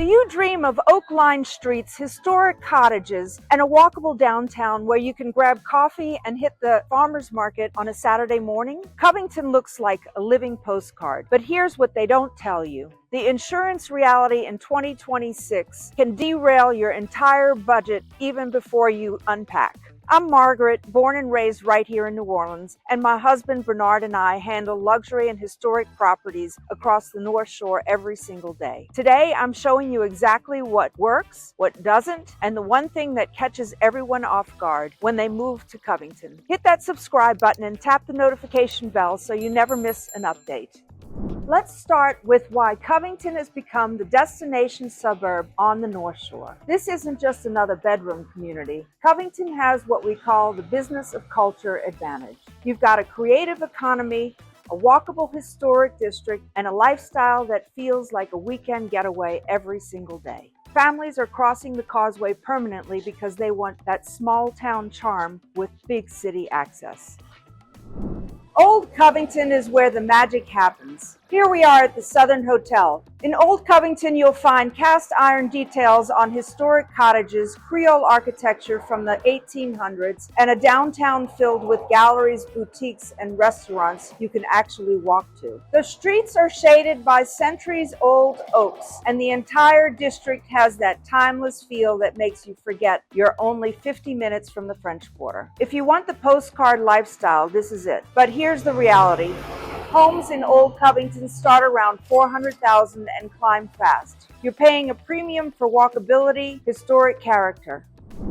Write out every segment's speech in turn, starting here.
Do you dream of oak-lined streets, historic cottages, and a walkable downtown where you can grab coffee and hit the farmer's market on a Saturday morning? Covington looks like a living postcard, but here's what they don't tell you. The insurance reality in 2026 can derail your entire budget even before you unpack. I'm Margaret, born and raised right here in New Orleans, and my husband Bernard and I handle luxury and historic properties across the Northshore every single day. Today, I'm showing you exactly what works, what doesn't, and the one thing that catches everyone off guard when they move to Covington. Hit that subscribe button and tap the notification bell so you never miss an update. Let's start with why Covington has become the destination suburb on the North Shore. This isn't just another bedroom community. Covington has what we call the business of culture advantage. You've got a creative economy, a walkable historic district, and a lifestyle that feels like a weekend getaway every single day. Families are crossing the Causeway permanently because they want that small town charm with big city access. Old Covington is where the magic happens. Here we are at the Southern Hotel. In Old Covington, you'll find cast iron details on historic cottages, Creole architecture from the 1800s, and a downtown filled with galleries, boutiques, and restaurants you can actually walk to. The streets are shaded by centuries-old oaks, and the entire district has that timeless feel that makes you forget you're only 50 minutes from the French Quarter. If you want the postcard lifestyle, this is it. But here's the reality. Homes in Old Covington start around $400,000 and climb fast. You're paying a premium for walkability, historic character.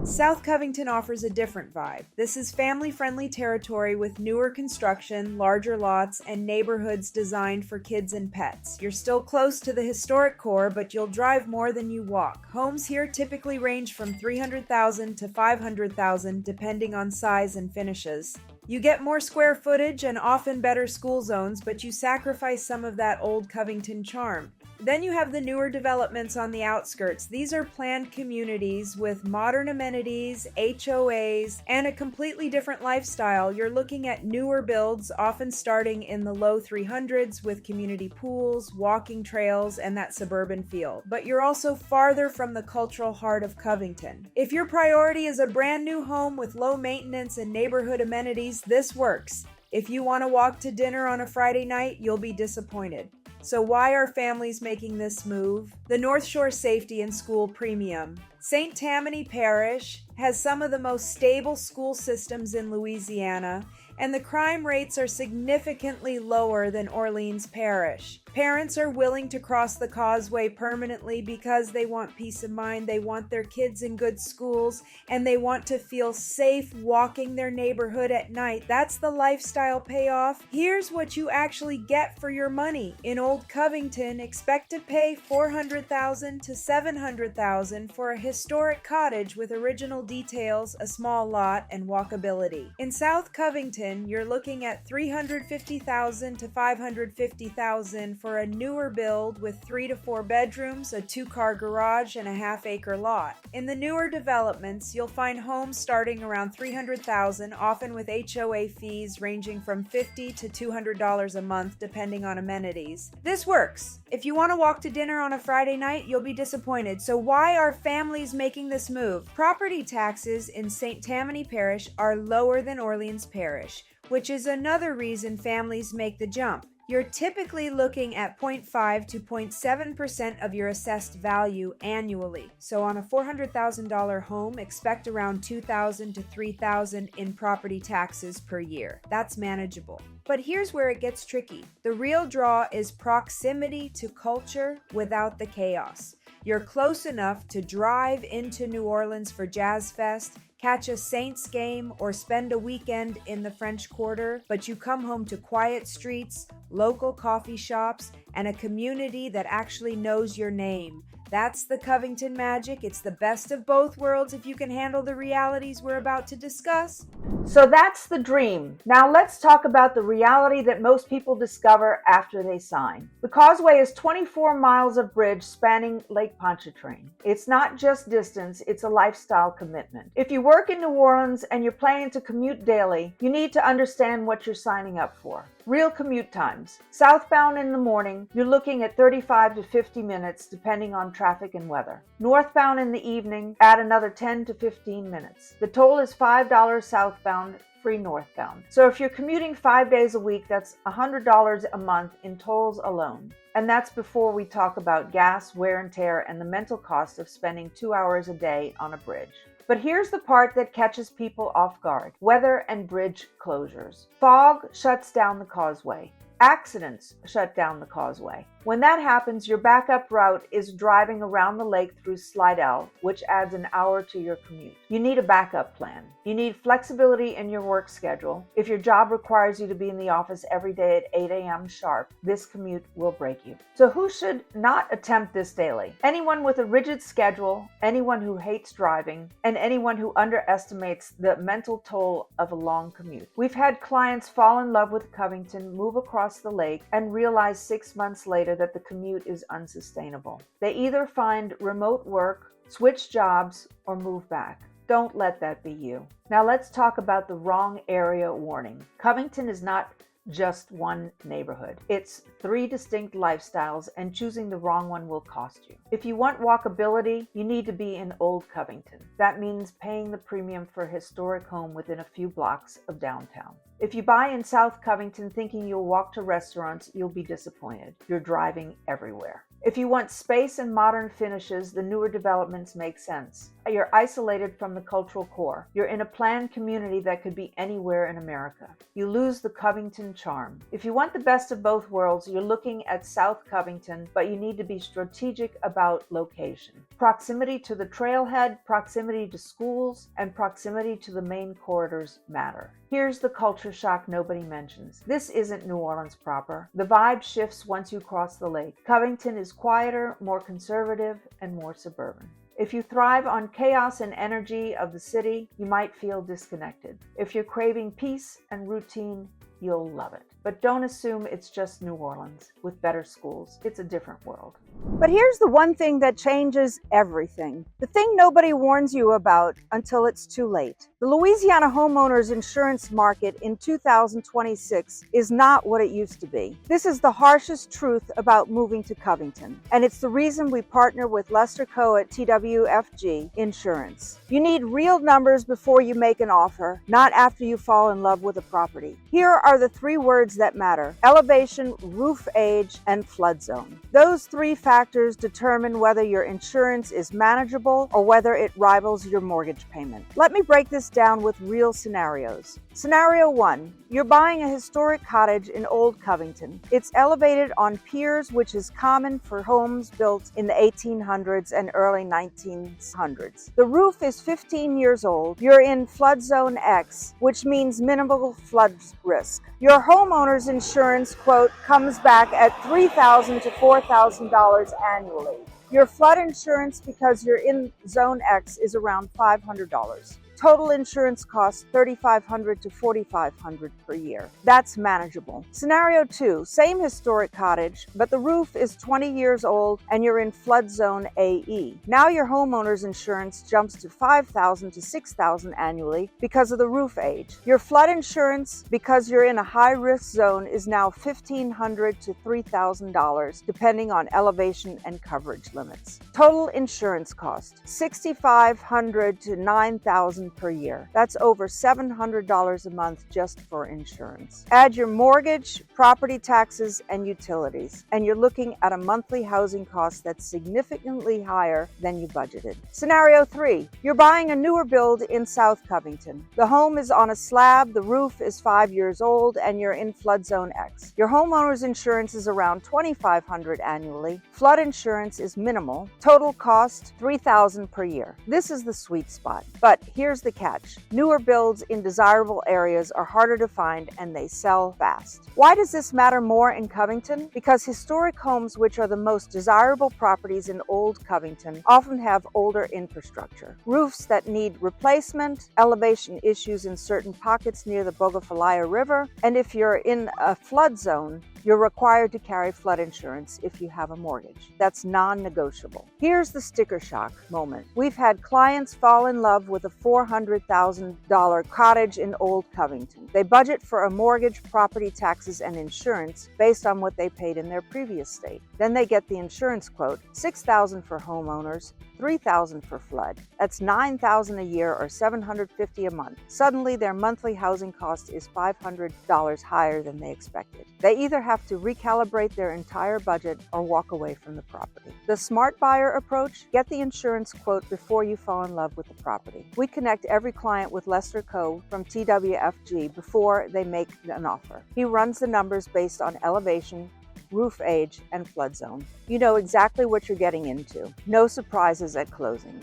South Covington offers a different vibe. This is family-friendly territory with newer construction, larger lots, and neighborhoods designed for kids and pets. You're still close to the historic core, but you'll drive more than you walk. Homes here typically range from $300,000 to $500,000 depending on size and finishes. You get more square footage and often better school zones, but you sacrifice some of that old Covington charm. Then you have the newer developments on the outskirts. These are planned communities with modern amenities, HOAs, and a completely different lifestyle. You're looking at newer builds, often starting in the low 300s with community pools, walking trails, and that suburban feel. But you're also farther from the cultural heart of Covington. If your priority is a brand new home with low maintenance and neighborhood amenities, this works. If you want to walk to dinner on a Friday night, you'll be disappointed. So why are families making this move? The North Shore Safety and School Premium. St. Tammany Parish has some of the most stable school systems in Louisiana, and the crime rates are significantly lower than Orleans Parish. Parents are willing to cross the Causeway permanently because they want peace of mind, they want their kids in good schools, and they want to feel safe walking their neighborhood at night. That's the lifestyle payoff. Here's what you actually get for your money. In Old Covington, expect to pay $400,000 to $700,000 for a historic cottage with original details, a small lot, and walkability. In South Covington, you're looking at $350,000 to $550,000 for a newer build with 3 to 4 bedrooms, a 2-car garage, and a half-acre lot. In the newer developments, you'll find homes starting around $300,000, often with HOA fees ranging from $50 to $200 a month, depending on amenities. This works. If you want to walk to dinner on a Friday night, you'll be disappointed. So why are families making this move? Property taxes in St. Tammany Parish are lower than Orleans Parish, which is another reason families make the jump. You're typically looking at 0.5 to 0.7% of your assessed value annually. So on a $400,000 home, expect around $2,000 to $3,000 in property taxes per year. That's manageable. But here's where it gets tricky. The real draw is proximity to culture without the chaos. You're close enough to drive into New Orleans for Jazz Fest, catch a Saints game, or spend a weekend in the French Quarter, but you come home to quiet streets, local coffee shops, and a community that actually knows your name. That's the Covington magic. It's the best of both worlds if you can handle the realities we're about to discuss. So that's the dream. Now let's talk about the reality that most people discover after they sign. The Causeway is 24 miles of bridge spanning Lake Pontchartrain. It's not just distance, it's a lifestyle commitment. If you work in New Orleans and you're planning to commute daily, you need to understand what you're signing up for. Real commute times. Southbound in the morning, you're looking at 35 to 50 minutes depending on traffic and weather. Northbound in the evening, add another 10 to 15 minutes. The toll is $5 southbound, free northbound. So if you're commuting 5 days a week, that's $100 a month in tolls alone. And that's before we talk about gas, wear and tear, and the mental cost of spending 2 hours a day on a bridge. But here's the part that catches people off guard: weather and bridge closures. Fog shuts down the Causeway. Accidents shut down the Causeway. When that happens, your backup route is driving around the lake through Slidell, which adds an hour to your commute. You need a backup plan. You need flexibility in your work schedule. If your job requires you to be in the office every day at 8 a.m. sharp, this commute will break you. So who should not attempt this daily? Anyone with a rigid schedule, anyone who hates driving, and anyone who underestimates the mental toll of a long commute. We've had clients fall in love with Covington, move across the lake, and realize 6 months later that the commute is unsustainable. They either find remote work, switch jobs, or move back. Don't let that be you. Now let's talk about the wrong area warning. Covington is not just one neighborhood. It's 3 distinct lifestyles, and choosing the wrong one will cost you. If you want walkability, you need to be in Old Covington. That means paying the premium for a historic home within a few blocks of downtown. If you buy in South Covington thinking you'll walk to restaurants, you'll be disappointed. You're driving everywhere. If you want space and modern finishes, the newer developments make sense. You're isolated from the cultural core. You're in a planned community that could be anywhere in America. You lose the Covington charm. If you want the best of both worlds, you're looking at South Covington, but you need to be strategic about location. Proximity to the trailhead, proximity to schools, and proximity to the main corridors matter. Here's the culture shock nobody mentions. This isn't New Orleans proper. The vibe shifts once you cross the lake. Covington is quieter, more conservative, and more suburban. If you thrive on chaos and energy of the city, you might feel disconnected. If you're craving peace and routine, you'll love it. But don't assume it's just New Orleans with better schools. It's a different world. But here's the one thing that changes everything. The thing nobody warns you about until it's too late. The Louisiana homeowners insurance market in 2026 is not what it used to be. This is the harshest truth about moving to Covington, and it's the reason we partner with Lester Coe at TWFG Insurance. You need real numbers before you make an offer, not after you fall in love with a property. Here are the 3 words that matter: elevation, roof age, and flood zone. Those 3 factors determine whether your insurance is manageable or whether it rivals your mortgage payment. Let me break this down with real scenarios. Scenario 1, you're buying a historic cottage in Old Covington. It's elevated on piers, which is common for homes built in the 1800s and early 1900s. The roof is 15 years old. You're in flood zone X, which means minimal flood risk. Your homeowner's insurance quote comes back at $3,000 to $4,000 annually. Your flood insurance, because you're in zone X, is around $500. Total insurance costs $3,500 to $4,500 per year. That's manageable. Scenario 2, same historic cottage, but the roof is 20 years old and you're in flood zone AE. Now your homeowner's insurance jumps to $5,000 to $6,000 annually because of the roof age. Your flood insurance, because you're in a high-risk zone, is now $1,500 to $3,000, depending on elevation and coverage limits. Total insurance cost $6,500 to $9,000 per year. That's over $700 a month just for insurance. Add your mortgage, property taxes, and utilities, and you're looking at a monthly housing cost that's significantly higher than you budgeted. Scenario 3, you're buying a newer build in South Covington. The home is on a slab, the roof is 5 years old, and you're in flood zone X. Your homeowner's insurance is around $2,500 annually. Flood insurance is minimal. Total cost $3,000 per year. This is the sweet spot. But here's here's the catch. Newer builds in desirable areas are harder to find and they sell fast. Why does this matter more in Covington? Because historic homes, which are the most desirable properties in Old Covington, often have older infrastructure. Roofs that need replacement, elevation issues in certain pockets near the Bogafalaya River, and if you're in a flood zone, you're required to carry flood insurance if you have a mortgage. That's non-negotiable. Here's the sticker shock moment. We've had clients fall in love with a $400,000 cottage in Old Covington. They budget for a mortgage, property taxes, and insurance based on what they paid in their previous state. Then they get the insurance quote, $6,000 for homeowners, $3,000 for flood. That's $9,000 a year or $750 a month. Suddenly, their monthly housing cost is $500 higher than they expected. They either have to recalibrate their entire budget or walk away from the property. The smart buyer approach: get the insurance quote before you fall in love with the property. We connect every client with Lester Coe from TWFG before they make an offer. He runs the numbers based on elevation, roof age, and flood zone. You know exactly what you're getting into. No surprises at closing.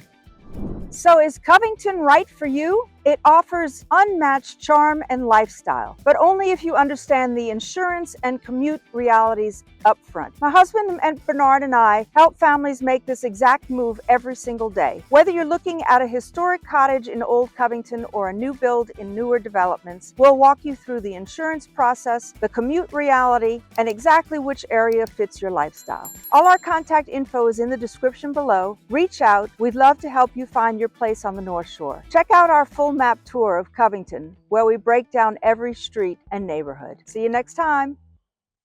So is Covington right for you? It offers unmatched charm and lifestyle, but only if you understand the insurance and commute realities up front. My husband and Bernard and I help families make this exact move every single day. Whether you're looking at a historic cottage in Old Covington or a new build in newer developments, we'll walk you through the insurance process, the commute reality, and exactly which area fits your lifestyle. All our contact info is in the description below. Reach out. We'd love to help you find your place on the North Shore. Check out our full map tour of Covington, where we break down every street and neighborhood. See you next time.